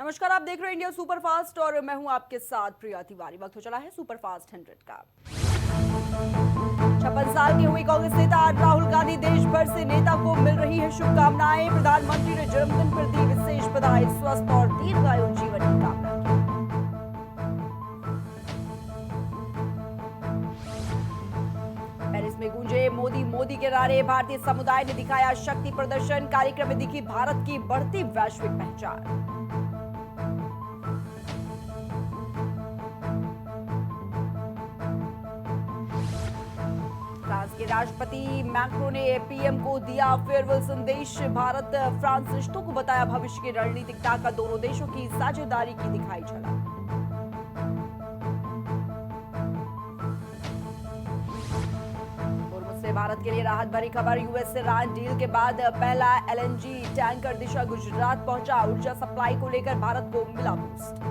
नमस्कार, आप देख रहे हैं इंडिया सुपरफास्ट और मैं हूं आपके साथ प्रिया तिवारी। वक्त हो चला है सुपरफास्ट 100 का। 56 साल के हुए कांग्रेस नेता राहुल गांधी देश भर से नेता को मिल रही है शुभकामनाएं। प्रधानमंत्री ने जन्मदिन पर दी विशेष बधाई, स्वस्थ और दीर्घायु जीवन की कामना की। पेरिस में गूंजे मोदी मोदी के नारे, भारतीय समुदाय ने दिखाया शक्ति प्रदर्शन। कार्यक्रम में दिखी भारत की बढ़ती वैश्विक पहचान। फ्रांस के राष्ट्रपति मैक्रों ने पीएम को दिया फेयरवेल संदेश। भारत फ्रांस रिश्तों को बताया भविष्य की रणनीतिक ताकत, दोनों देशों की साझेदारी की दिखाई झलक। पूर्व से भारत के लिए राहत भरी खबर, यूएस से ईरान डील के बाद पहला एलएनजी टैंकर दिशा गुजरात पहुंचा। ऊर्जा सप्लाई को लेकर भारत को मिला बूस्ट।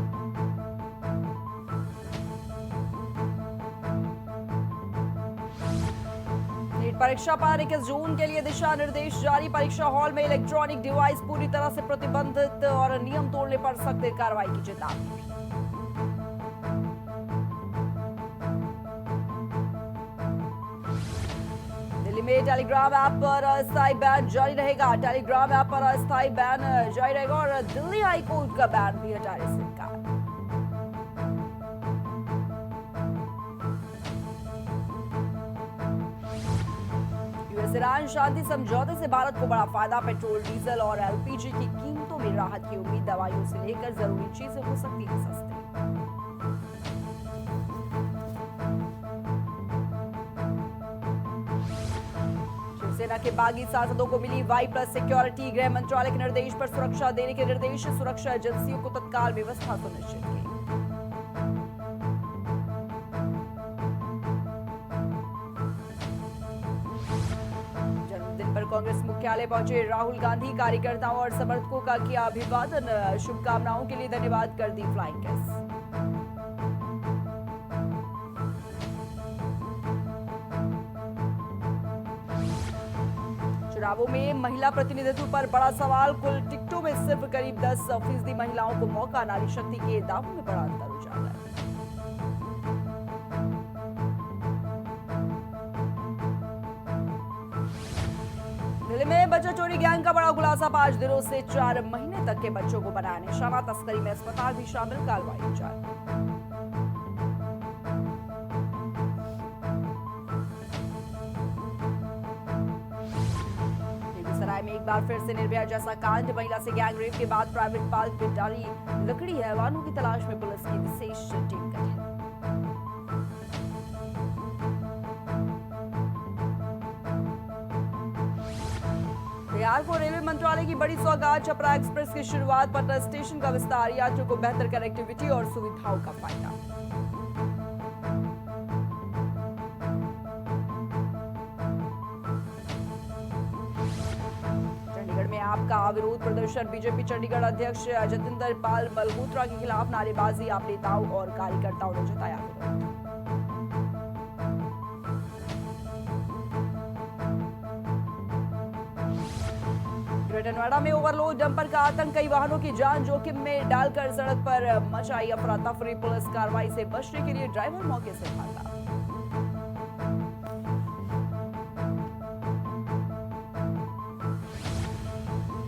परीक्षा पर 21 जून के लिए दिशा निर्देश जारी। परीक्षा हॉल में इलेक्ट्रॉनिक डिवाइस पूरी तरह से प्रतिबंधित और नियम तोड़ने पर सख्त कार्रवाई की चेतावनी। दिल्ली में टेलीग्राम ऐप पर अस्थायी बैन जारी रहेगा। टेलीग्राम ऐप पर अस्थायी बैन जारी रहेगा और दिल्ली हाईकोर्ट का बैन भी हटा रही सरकार। ईरान शांति समझौते से भारत को बड़ा फायदा, पेट्रोल डीजल और एलपीजी की कीमतों में राहत की उम्मीद। दवाइयों से लेकर जरूरी चीजें हो सकती है सस्ती। शिवसेना के बागी सांसदों को मिली Y+ सिक्योरिटी। गृह मंत्रालय के निर्देश पर सुरक्षा देने के निर्देश, सुरक्षा एजेंसियों को तत्काल व्यवस्था सुनिश्चित की। कांग्रेस मुख्यालय पहुंचे राहुल गांधी, कार्यकर्ताओं और समर्थकों का किया अभिवादन। शुभकामनाओं के लिए धन्यवाद कर दी फ्लाइंग किस। चुनावों में महिला प्रतिनिधित्व पर बड़ा सवाल, कुल टिकटों में सिर्फ करीब 10% महिलाओं को मौका। नारी शक्ति के दावों में बड़ा अंतर उजागर। दिल्ली में बच्चा चोरी गैंग का बड़ा खुलासा, 5 दिनों से 4 महीने तक के बच्चों को बनाया निशाना। तस्करी में अस्पताल भी शामिल, कार्रवाई जारी। बेगूसराय में एक बार फिर से निर्भया जैसा कांड, महिला से गैंग रेप के बाद प्राइवेट पार्क में डाली लकड़ी। हैवानों की तलाश में पुलिस की विशेष टीम गठित। बिहार को रेलवे मंत्रालय की बड़ी सौगात, छपरा एक्सप्रेस की शुरुआत, पटना स्टेशन का विस्तार, यात्रियों को बेहतर कनेक्टिविटी और सुविधाओं का फायदा। चंडीगढ़ में आपका विरोध प्रदर्शन, बीजेपी चंडीगढ़ अध्यक्ष जतिंदर पाल मल्होत्रा के खिलाफ नारेबाजी, आप नेताओं और कार्यकर्ताओं ने जताया विरोध। ग्रेटर नोएडा में ओवरलोड डंपर का आतंक, कई वाहनों की जान जोखिम में डालकर सड़क पर मचाई अफरा तफरी। पुलिस कार्रवाई से बचने के लिए ड्राइवर मौके से भागा।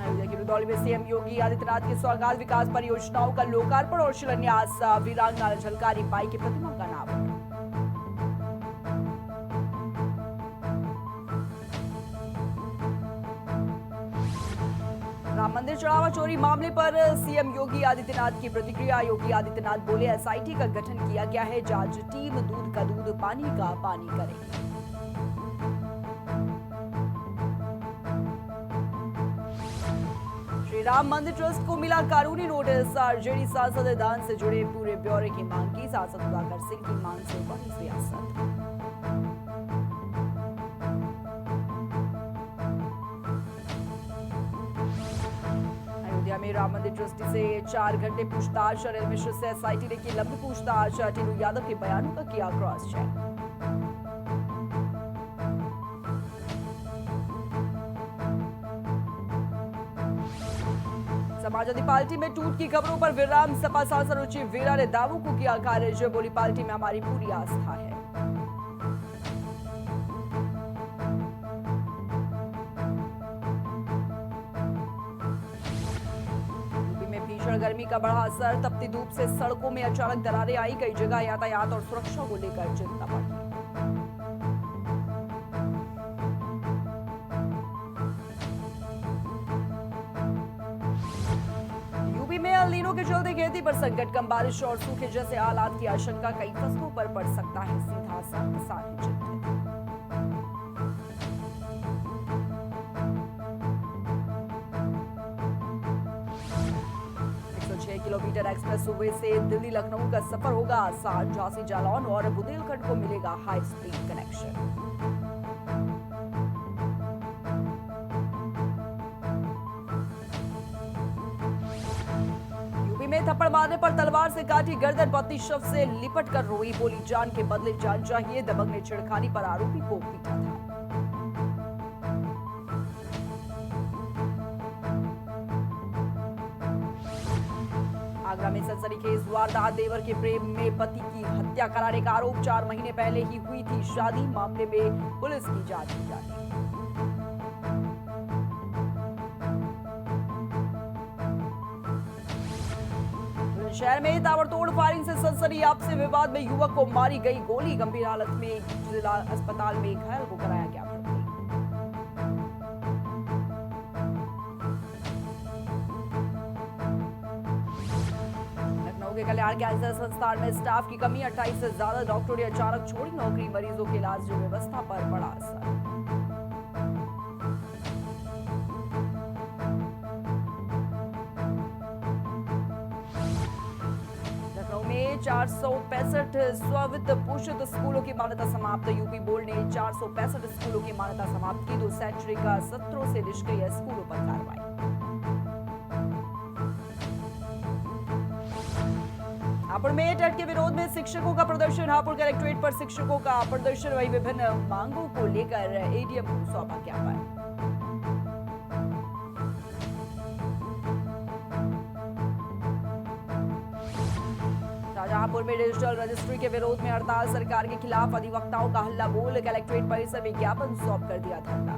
अयोध्या की रुदौली में सीएम योगी आदित्यनाथ की सौगात, विकास परियोजनाओं का लोकार्पण और शिलान्यास। वीरांगना झलकारी बाई की प्रतिमा का अनावरण। राम मंदिर चढ़ावा चोरी मामले पर सीएम योगी आदित्यनाथ की प्रतिक्रिया। योगी आदित्यनाथ बोले, एसआईटी का गठन किया गया है, जांच टीम दूध का दूध पानी का पानी करेगी। श्री राम मंदिर ट्रस्ट को मिला कानूनी नोटिस। आरजेडी सांसद दान से जुड़े पूरे ब्यौरे की मांग की। सांसद सुधाकर सिंह की मांग से बढ़ी सियासत। अयोध्या में राम मंदिर ट्रस्टी से 4 घंटे पूछताछ। अनिल मिश्र से एसआईटी ने की लंबी पूछताछ। टीनू यादव के बयानों का किया क्रॉस चेक। समाजवादी पार्टी में टूट की खबरों पर विराम। सपा सांसद रुचि वीरा ने दावों को किया खारिज। बोली, पार्टी में हमारी पूरी आस्था है। यूपी में भीषण गर्मी का बढ़ा असर। तपती धूप से सड़कों में अचानक दरारें आई। कई जगह यातायात और सुरक्षा को लेकर चिंता बढ़ी। एल नीनो के चलते खेती पर संकट। कम बारिश और सूखे जैसे हालात की आशंका। कई फसलों पर पड़ सकता है सीधा असर। किसान चिंतित। किलोमीटर एक्सप्रेस वे से दिल्ली लखनऊ का सफर होगा आसान। झांसी जालौन और बुंदेलखंड को मिलेगा हाई स्पीड कनेक्शन। में थप्पड़ मारने पर तलवार से काटी गर्दन। पत्नी शव से लिपट कर रोई। बोली, जान के बदले जान चाहिए। दबंग ने छेड़खानी पर आरोपी को पीटा था। आगरा में सनसनीखेज वारदात। देवर के प्रेम में पति की हत्या कराने का आरोप। 4 महीने पहले ही हुई थी शादी। मामले में पुलिस की जांच की जा रही है। शहर में ताबड़तोड़ फायरिंग से सनसनी। आपसी विवाद में युवक को मारी गई गोली। गंभीर हालत में जिला अस्पताल में घायल को कराया गया भर्ती। लखनऊ के कल्याण कैंसर संस्थान में स्टाफ की कमी। 28 से ज्यादा डॉक्टरों ने अचानक छोड़ी नौकरी। मरीजों के इलाज व्यवस्था पर पड़ा असर। में 465 स्व-वित्त पोषित स्कूलों की मान्यता समाप्त। यूपी बोर्ड ने 465 स्कूलों की मान्यता समाप्त की। 2 शैक्षणिक सत्रों से निष्क्रिय स्कूलों पर कार्रवाई। हापुड़ में टेट के विरोध में शिक्षकों का प्रदर्शन। हापुड़ कलेक्ट्रेट पर शिक्षकों का प्रदर्शन। वही विभिन्न मांगों को लेकर एडीएम को सौंपा ज्ञापन। शाहजहांपुर में डिजिटल रजिस्ट्री के विरोध में हड़ताल। सरकार के खिलाफ अधिवक्ताओं का हल्ला बोल। कलेक्ट्रेट परिसर में ज्ञापन सौंप कर दिया धरना।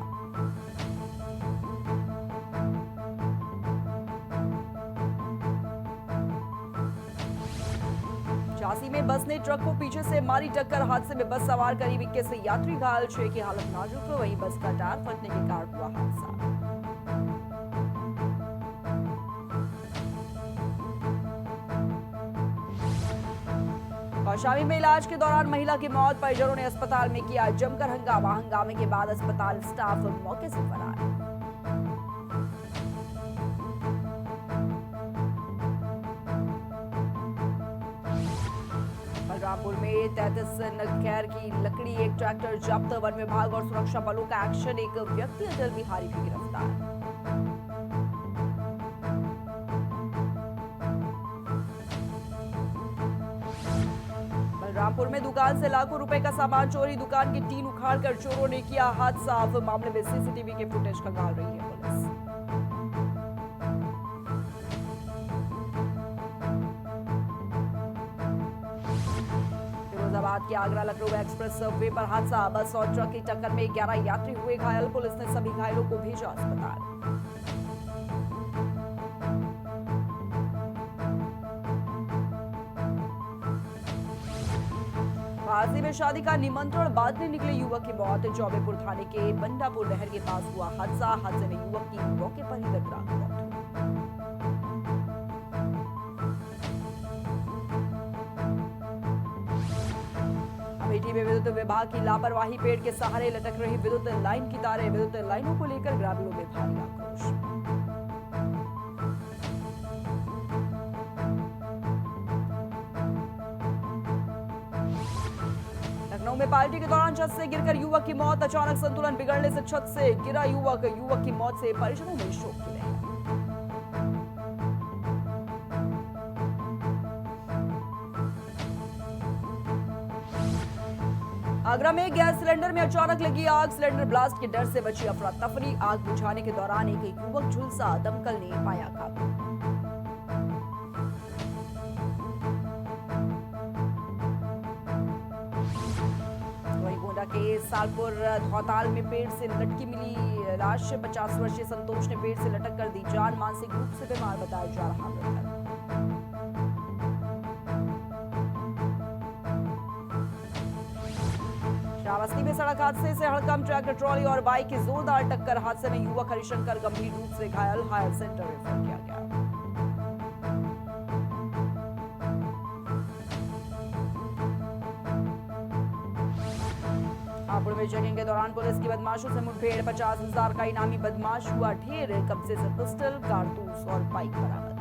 झांसी में बस ने ट्रक को पीछे से मारी टक्कर। हादसे में बस सवार करीब 21 यात्री घायल। 6 की हालत नाजुक। वहीं बस का टायर फटने के कारण हुआ हादसा। कौशाम्बी में इलाज के दौरान महिला की मौत। परिजनों ने अस्पताल में किया जमकर हंगामा। हंगामे के बाद अस्पताल स्टाफ मौके से फरार। बलरामपुर में 33 नखैर की लकड़ी, एक ट्रैक्टर जब्त। वन विभाग और सुरक्षा बलों का एक्शन। एक व्यक्ति अटल बिहारी भी गिरफ्तार। रामपुर में दुकान से लाखों रुपए का सामान चोरी। दुकान की टीन उखाड़कर चोरों ने किया हाथ साफ। मामले में सीसीटीवी के फुटेज खंगाल रही है पुलिस। फिरोजाबाद के आगरा लखनऊ एक्सप्रेस वे पर हादसा। बस और ट्रक की टक्कर में 11 यात्री हुए घायल। पुलिस ने सभी घायलों को भेजा अस्पताल। हादसे में शादी का निमंत्रण बांटने निकले युवक की मौत। चौबेपुर थाने के बंडापुर नहर के पास हुआ हादसा। हादसे में युवक की मौके पर ही दर्दनाक मौत हुई। अमेठी में विद्युत विभाग की लापरवाही। पेड़ के सहारे लटक रही विद्युत लाइन की तारें। विद्युत लाइनों को लेकर ग्रामीणों में भारी आक्रोश। लखनऊ में पार्टी के दौरान छत से गिरकर युवक की मौत। अचानक संतुलन बिगड़ने से छत से गिरा युवक। युवक की मौत से परिजनों में शोक की लहर। आगरा में गैस सिलेंडर में अचानक लगी आग। सिलेंडर ब्लास्ट के डर से बची अफरा तफरी। आग बुझाने के दौरान एक युवक झुलसा। दमकल ने पाया काबू। सालपुर धौताल में पेड़ से लटकी मिली लाश। 50 वर्षीय संतोष ने पेड़ से लटक कर दी जान। मानसिक रूप से बीमार बताया जा रहा मृतक। श्रावस्ती में सड़क हादसे से हड़कंप। ट्रैक्टर ट्रॉली और बाइक की जोरदार टक्कर। हादसे में युवक हरिशंकर गंभीर रूप से घायल, हायर सेंटर रेफर किया गया। हापुड़ में चेकिंग के दौरान पुलिस की बदमाशों से मुठभेड़। 50,000 का इनामी बदमाश हुआ ढेर। कब्जे से पिस्टल, कारतूस और बाइक बरामद।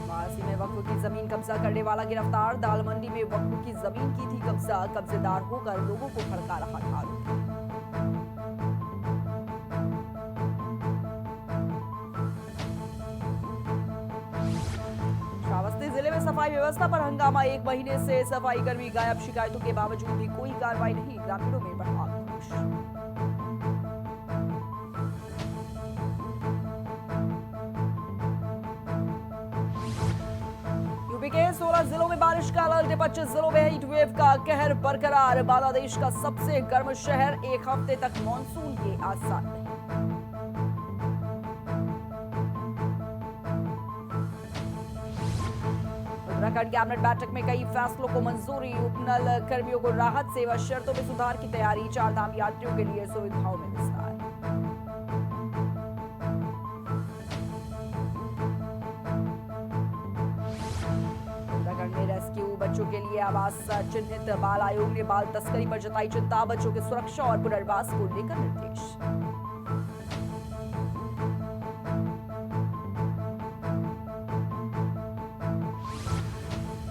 वाराणसी में वक्फ की जमीन कब्जा करने वाला गिरफ्तार। दाल मंडी में वक्फ की जमीन की थी कब्जा। कब्जेदार होकर लोगों को भड़का रहा था आरोपी। श्रावस्ती जिले में सफाई व्यवस्था पर हंगामा। 1 महीने से सफाई कर्मी गायब। शिकायतों के बावजूद भी कोई कार्रवाई नहीं। ग्रामीणों में बढ़ा आक्रोश। यूपी के 16 जिलों में बारिश का अलर्ट। 25 जिलों में हीट वेव का कहर बरकरार। बांग्लादेश का सबसे गर्म शहर। 1 हफ्ते तक मानसून के आसार नहीं। उत्तराखंड कैबिनेट बैठक में कई फैसलों को मंजूरी। उपनल कर्मियों को राहत। सेवा शर्तों में सुधार की तैयारी। 4 धाम यात्रियों के लिए सुविधाओं में विस्तार। उत्तराखंड में रेस्क्यू बच्चों के लिए आवास चिन्हित। बाल आयोग ने बाल तस्करी पर जताई चिंता। बच्चों की सुरक्षा और पुनर्वास को लेकर निर्देश।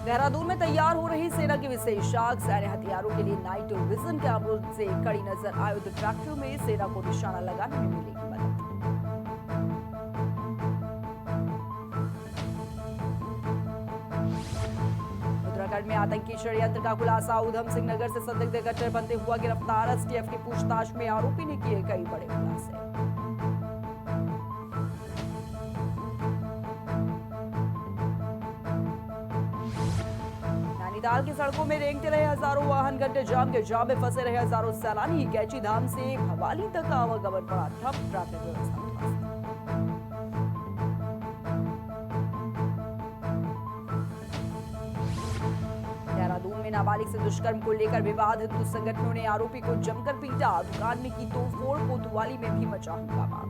देहरादून में तैयार हो रही सेना की विशेष आग। सैन्य हथियारों के लिए नाइट विजन कैमरों से कड़ी नजर। आयुध फैक्ट्रियों में सेना को निशाना लगाने में मिलेगी मदद। उत्तराखंड में आतंकी षड्यंत्र का खुलासा। उधम सिंह नगर से संदिग्ध कट्टरपंथी हुआ गिरफ्तार। एसटीएफ की पूछताछ में आरोपी ने किए कई बड़े खुलासे। नैनीताल की सड़कों में रेंगते रहे हजारों वाहन। घंटे जाम के जाम में फंसे रहे हजारों सैलानी। कैची धाम से भवाली तक आवागमन पड़ा ठप। ट्रैफिक व्यवस्था ध्वस्त। देहरादून में नाबालिग से दुष्कर्म को लेकर विवाद। हिंदू संगठनों ने आरोपी को जमकर पीटा। दुकान में की तोड़फोड़। कोतवाली में भी मचा हंगामा।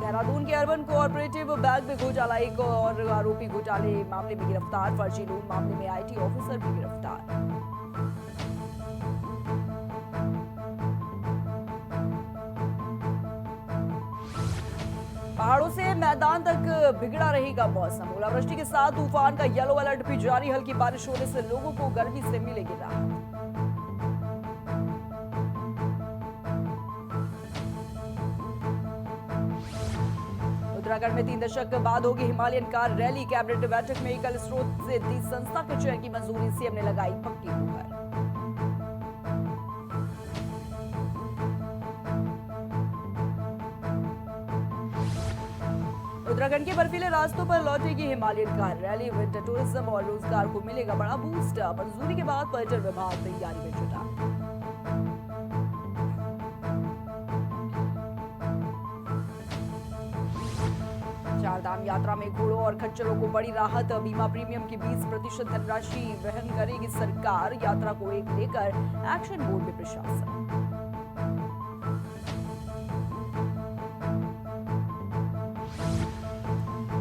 देहरादून के अर्बन कोऑपरेटिव बैंक में घोटाला। एक और आरोपी घोटाले मामले में गिरफ्तार। फर्जी लोन मामले में आईटी ऑफिसर भी गिरफ्तार। पहाड़ों से मैदान तक बिगड़ा रहेगा मौसम। ओलावृष्टि के साथ तूफान का येलो अलर्ट भी जारी। हल्की बारिश होने से लोगों को गर्मी से मिलेगी राहत। उत्तराखंड में 3 दशक बाद होगी हिमालयन कार रैली। कैबिनेट बैठक में एकल स्रोत से दी संस्था के चयन की मंजूरी। सीएम ने लगाई पक्की मुहर। उत्तराखंड के बर्फीले रास्तों पर लौटेगी Himalayan car rally. Winter tourism और रोजगार को मिलेगा बड़ा बूस्ट। मंजूरी के बाद पर्यटन विभाग तैयारी में जुटा। चारधाम यात्रा में घोड़ों और खच्चरों को बड़ी राहत। बीमा प्रीमियम की 20% धनराशि वहन करेगी सरकार। यात्रा को एक लेकर एक्शन मोड में प्रशासन।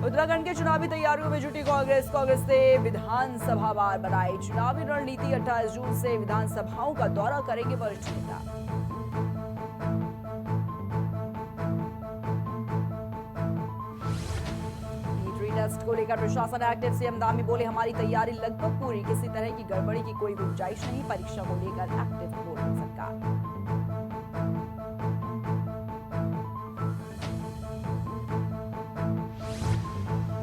उत्तराखंड के चुनावी तैयारियों में जुटी कांग्रेस ने विधानसभा वार बनाई चुनावी रणनीति। 28 जून से विधानसभाओं का दौरा करेंगे वरिष्ठ नेता। टेस्ट को लेकर प्रशासन एक्टिव। सीएम धामी बोले हमारी तैयारी लगभग पूरी। किसी तरह की गड़बड़ी की कोई गुंजाइश नहीं। परीक्षा को लेकर एक्टिव बोल रही सरकार।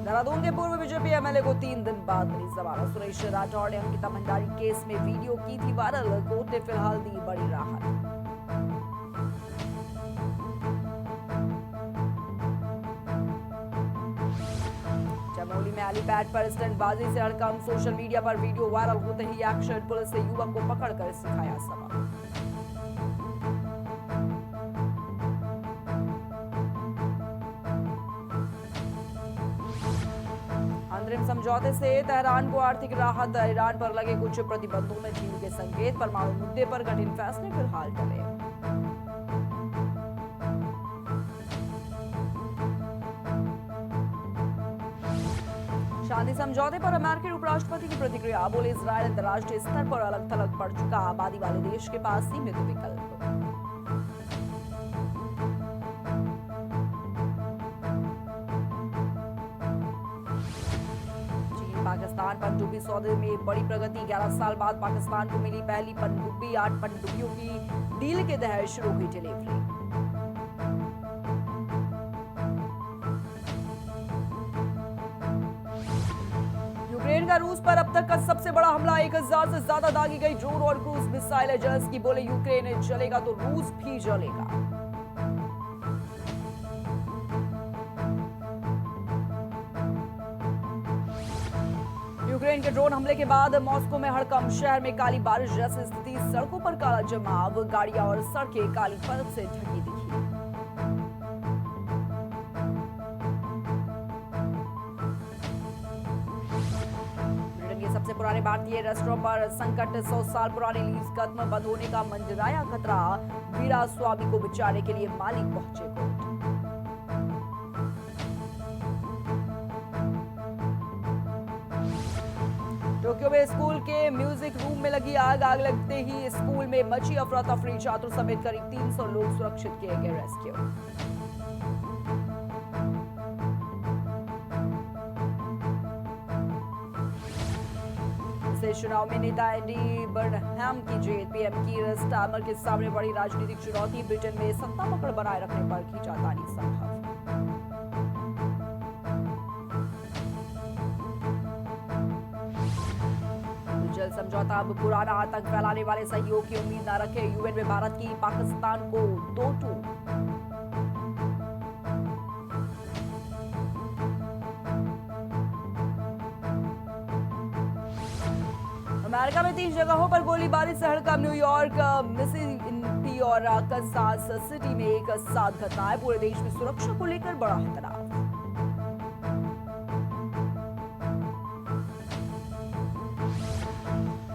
देहरादून के पूर्व बीजेपी एमएलए को 3 दिन बाद मिली जमानत। सुरेश राठौड़ ने अंकिता भंडारी केस में वीडियो की थी वायरल। कोर्ट ने फिलहाल दी बड़ी राहत। हेलीपैड पर स्टंटबाजी से हड़कंप, सोशल मीडिया पर वीडियो वायरल होते ही एक्शन, पुलिस ने युवक को पकड़कर सिखाया सबक। अंतरिम समझौते से तेहरान को आर्थिक राहत, ईरान पर लगे कुछ प्रतिबंधों में ढील के संकेत, परमाणु मुद्दे पर कठिन फैसले फिलहाल टले। शांति समझौते पर अमेरिकी उपराष्ट्रपति की प्रतिक्रिया, बोले इजरायल अंतर्राष्ट्रीय स्तर पर अलग थलग पड़ चुका, आबादी वाले देश के पास सीमित विकल्प। पाकिस्तान पनडुब्बी सौदे में बड़ी प्रगति, 11 साल बाद पाकिस्तान को मिली पहली पनडुब्बी, 8 पनडुब्बियों की डील के तहत शुरू हुई डिलीवरी। यूक्रेन का रूस पर अब तक का सबसे बड़ा हमला, 1000 से ज्यादा दागी गई ड्रोन और क्रूज मिसाइल। जेलेंस्की बोले यूक्रेन जलेगा तो रूस भी जलेगा। यूक्रेन के ड्रोन हमले के बाद मॉस्को में हड़कंप, शहर में काली बारिश जैसी स्थिति, सड़कों पर काला जमाव, गाड़ियां और सड़कें काली परत से ढकी दिखी। ब्रिटेन के सबसे पुराने भारतीय रेस्टोरेंट पर संकट, 100 साल पुराने लीज खत्म, बंद होने का मंडराया खतरा, वीरा स्वामी को बचाने के लिए मालिक पहुंचे कोर्ट। टोक्यो में स्कूल के म्यूजिक रूम में लगी आग लगते ही स्कूल में मची अफरा तफरी, छात्रों समेत करीब 300 लोग सुरक्षित किए गए रेस्क्यू। इस चुनाव में नेता एंडी बर्नहैम की जीत, पीएम कीर स्टारमर के सामने बड़ी राजनीतिक चुनौती, ब्रिटेन में सत्ता पकड़ बनाए रखने पर खींचातानी संभव। जल समझौता, अब पुराना आतंक फैलाने वाले सहयोग की उम्मीद न रखे, यूएन में भारत की पाकिस्तान को 2-2। अमेरिका में 3 जगहों पर गोलीबारी से हड़कंप, न्यूयॉर्क, मिसिसिपी और कसास सिटी में एक साथ घटनाएं, पूरे देश में सुरक्षा को लेकर बड़ा तनाव।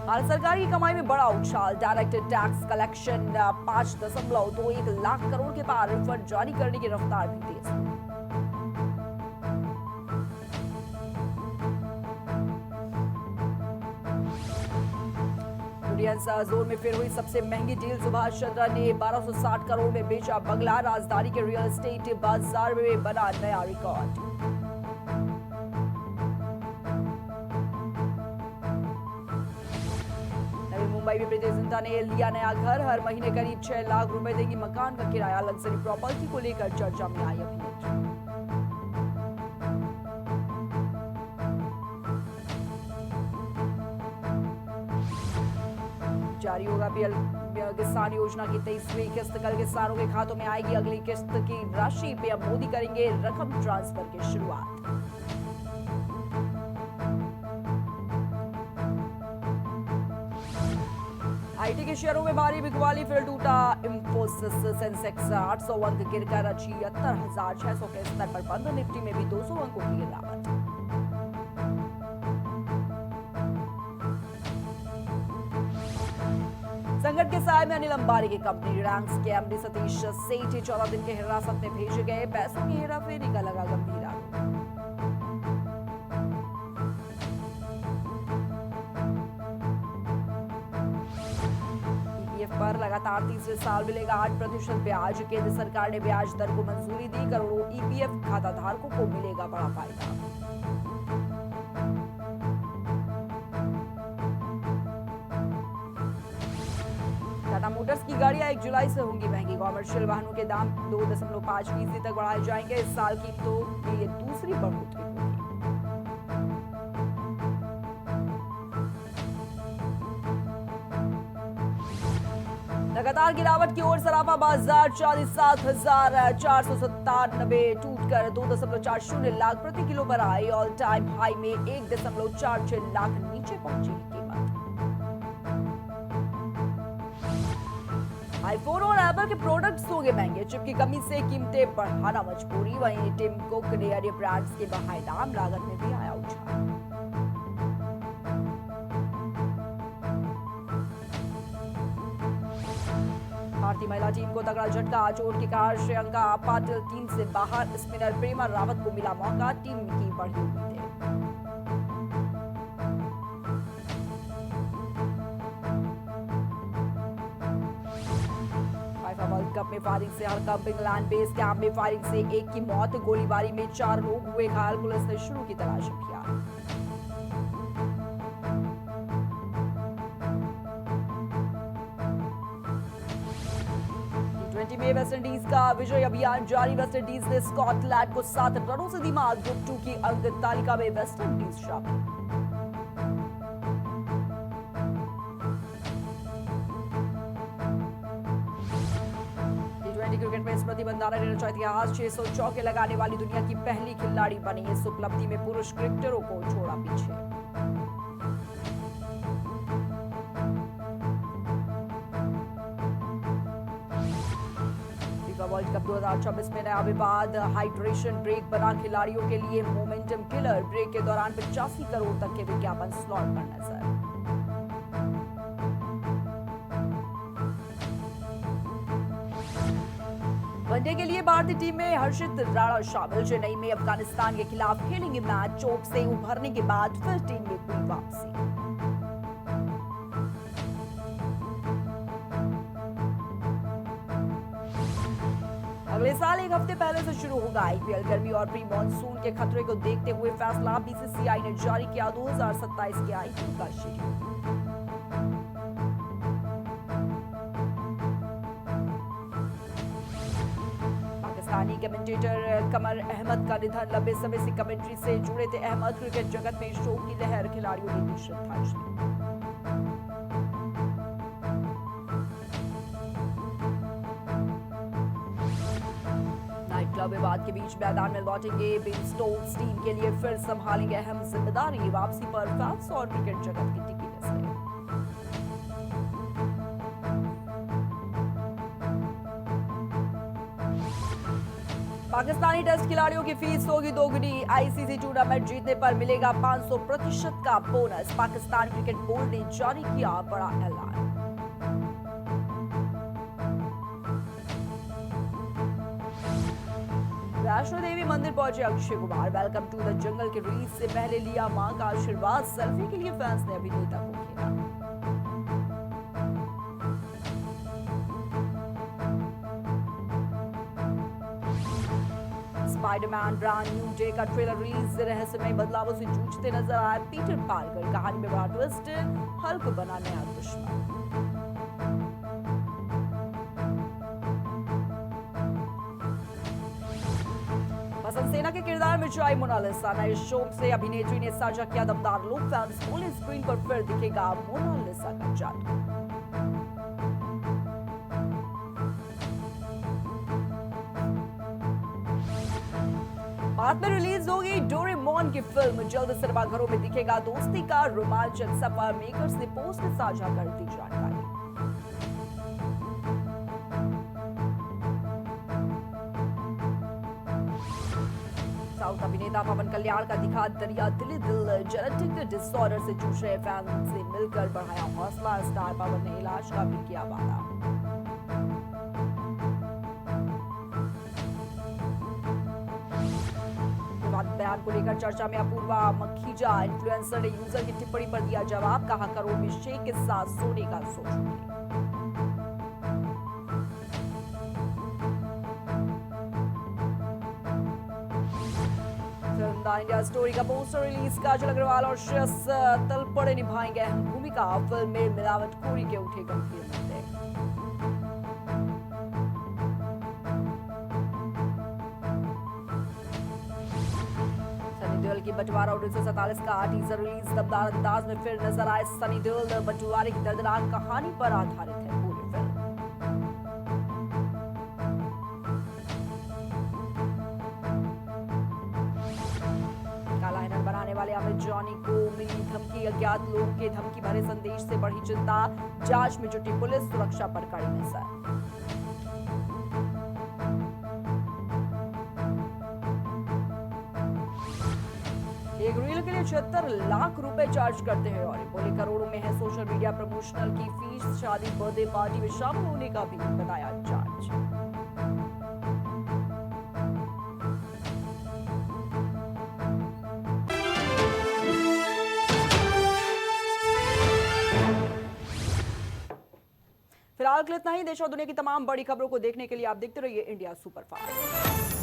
भारत सरकार की कमाई में बड़ा उछाल, direct tax collection 5.21 lakh crore के पार, रिफंड जारी करने की रफ्तार भी तेज। इंडियंस जोन में फिर हुई सबसे महंगी डील, सुभाष चंद्र ने 1260 करोड़ में बेचा बंगला, राजधानी के रियल एस्टेट बाजार में बना नया रिकॉर्ड। मुंबई में प्रीति जिंटा ने लिया नया घर, हर महीने करीब 6 लाख रुपए देगी मकान का किराया, लग्जरी प्रॉपर्टी को लेकर चर्चा में आई अभिनेत्री। जारी होगा पीएम किसान योजना की 23वीं किस्त, कल किसानों के खातों में आएगी अगली किस्त की राशि, पीएम मोदी करेंगे रकम ट्रांसफर की शुरुआत। आईटी के शेयरों में भारी बिकवाली, फिर टूटा इंफोसिस, सेंसेक्स 800 अंक गिरकर 76,600 के स्तर पर बंद, निफ्टी में भी 200 अंकों की गिरावट। संकट के साए में अनिल अंबानी की कंपनी रिलायंस के एमडी सतीश सेठी 14 दिन के हिरासत में भेजे गए, पैसों की हेराफेरी का लगा गंभीर आरोप। पर लगातार तीसरे साल मिलेगा 8% ब्याज, केंद्र सरकार ने ब्याज दर को मंजूरी दी, करोड़ों ईपीएफ खाता धारकों को मिलेगा बड़ा फायदा। टाटा मोटर्स की गाड़ियां 1 जुलाई से होंगी महंगी, कॉमर्शियल वाहनों के दाम 2.5% तक बढ़ाए जाएंगे, इस साल कीमतों में ये दूसरी बढ़ोतरी होगी। लगातार गिरावट की ओर सराफा बाजार, चांदी 7,497 टूटकर 2.40 लाख प्रति किलो पर आई। ऑल टाइम हाई में 1.46 लाख नीचे पहुंची कीमत। आईफोन और एप्पल के प्रोडक्ट्स होंगे महंगे, चिप की कमी से कीमतें बढ़ाना मजबूरी। वहीं टिम कुक ने अन्य ब्रांड्स के बढ़ाए दाम, लागत में भी आया उछाल। भारतीय महिला टीम को तगड़ा झटका, चोट के कारण श्रेयंका पाटिल टीम से बाहर। स्पिनर प्रेमा रावत को मिला मौका, टीम की बढ़ी उम्मीदें। FIFA वर्ल्ड कप में फायरिंग से हड़कंप, इंग्लैंड बेस कैंप में फायरिंग से एक की मौत, गोलीबारी में 4 लोग हुए घायल, पुलिस ने शुरू की तलाश अभियान। T20 में वेस्टइंडीज का विजय अभियान जारी, वेस्टइंडीज ने स्कॉटलैंड को 7 रनों से दी मात। ग्रुप 2 की अंक तालिका में वेस्टइंडीज शामिल। T20 क्रिकेट में स्मृति मंदाना ने रचा इतिहास, 600 चौके लगाने वाली दुनिया की पहली खिलाड़ी बनी। इस उपलब्धि में पुरुष क्रिकेटरों को छोड़ा पीछे। वर्ल्ड कप 2024 में नया विवाद, हाइड्रेशन ब्रेक बना खिलाड़ियों के लिए मोमेंटम किलर। ब्रेक के दौरान 85 करोड़ तक के विज्ञापन स्लॉट पर नजर। वनडे के लिए भारतीय टीम में हर्षित राणा शामिल। चेन्नई में अफगानिस्तान के खिलाफ खेलेंगे मैच, चोट से उभरने के बाद फिर टीम में हुई वापसी। अगले साल एक हफ्ते पहले से शुरू होगा आईपीएल। गर्मी और प्री मॉनसून के खतरे को देखते हुए फैसला बीसीसीआई ने जारी किया, 2027 के आईपीएल का शेड्यूल। पाकिस्तानी कमेंटेटर कमर अहमद का निधन, लंबे समय से कमेंट्री से जुड़े थे अहमद। क्रिकेट जगत में शोक की लहर, खिलाड़ियों ने दी श्रद्धांजलि। क्लब विवाद के बीच मैदान में लौटेंगे बेन स्टोक्स, टीम के लिए फिर संभालेंगे अहम जिम्मेदारी। वापसी पर फैंस और क्रिकेट जगत की टिकी नजरें। पाकिस्तानी टेस्ट खिलाड़ियों की फीस होगी दोगुनी, आईसीसी टूर्नामेंट जीतने पर मिलेगा 500% का बोनस। पाकिस्तान क्रिकेट बोर्ड ने जारी किया बड़ा ऐलान। वैष्णो देवी मंदिर पहुंचे Akshay Kumar, welcome to the jungle के रिलीज से पहले लिया मां का आशीर्वाद। सेल्फी के लिए फैंस ने अभिनेता को घेरा। स्पाइडरमैन ब्रांड न्यू डे का ट्रेलर रिलीज, रहस्यमय बदलावों से जूझते नजर आए पीटर पार्कर। कहानी में बड़ा ट्विस्ट, हल्क बना नया दुश्मन। सेना के किरदार में जाई मोनालिसा, नए शो से अभिनेत्री ने साझा किया दमदार लुक। फैंस बोले स्क्रीन पर फिर दिखेगा मोनालिसा का जादू। बाद में रिलीज होगी डोरेमोन की फिल्म, जल्द सिनेमाघरों में दिखेगा दोस्ती का रोमांचक सफर। मेकर्स ने पोस्ट में साझा कर दी जानकारी। साउथ अभिनेता पवन कल्याण का दिखा दरिया दिली दिल, जेनेटिक डिसऑर्डर से जूझ रहे फैंस से मिलकर बढ़ाया हौसला। स्टार पवन ने इलाज का भी किया वादा। बयान को लेकर चर्चा में अपूर्वा मखीजा, इन्फ्लुएंसर ने यूजर की टिप्पणी पर दिया जवाब, कहा करोड़ में शेख के साथ सोने का सोचेंगे। इंडिया स्टोरी का पोस्टर रिलीज, काजल अग्रवाल और श्रेयस तलपड़े निभाएंगे अहम भूमिका। फिल्म में मिलावटखोरी के उठे गंभीर मुद्दे। सनी देओल की बंटवारा 1947 का टीजर रिलीज, दमदार अंदाज में फिर नजर आए सनी देओल। बंटवारे की दर्दनाक कहानी पर आधारित है पूरी फिल्म। जॉनी को मिली धमकी, अज्ञात लोगों के धमकी भरे संदेश से बढ़ी चिंता, जांच में जुटी पुलिस, सुरक्षा पर कड़ी नजर। एक रील के लिए 76 लाख रुपए चार्ज करते हैं और बोले करोड़ों में है सोशल मीडिया प्रमोशनल की फीस, शादी बर्थडे पार्टी में शामिल होने का भी बताया चार्ज। फिलहाल के लिए इतना ही। देश और दुनिया की तमाम बड़ी खबरों को देखने के लिए आप देखते रहिए इंडिया सुपरफास्ट।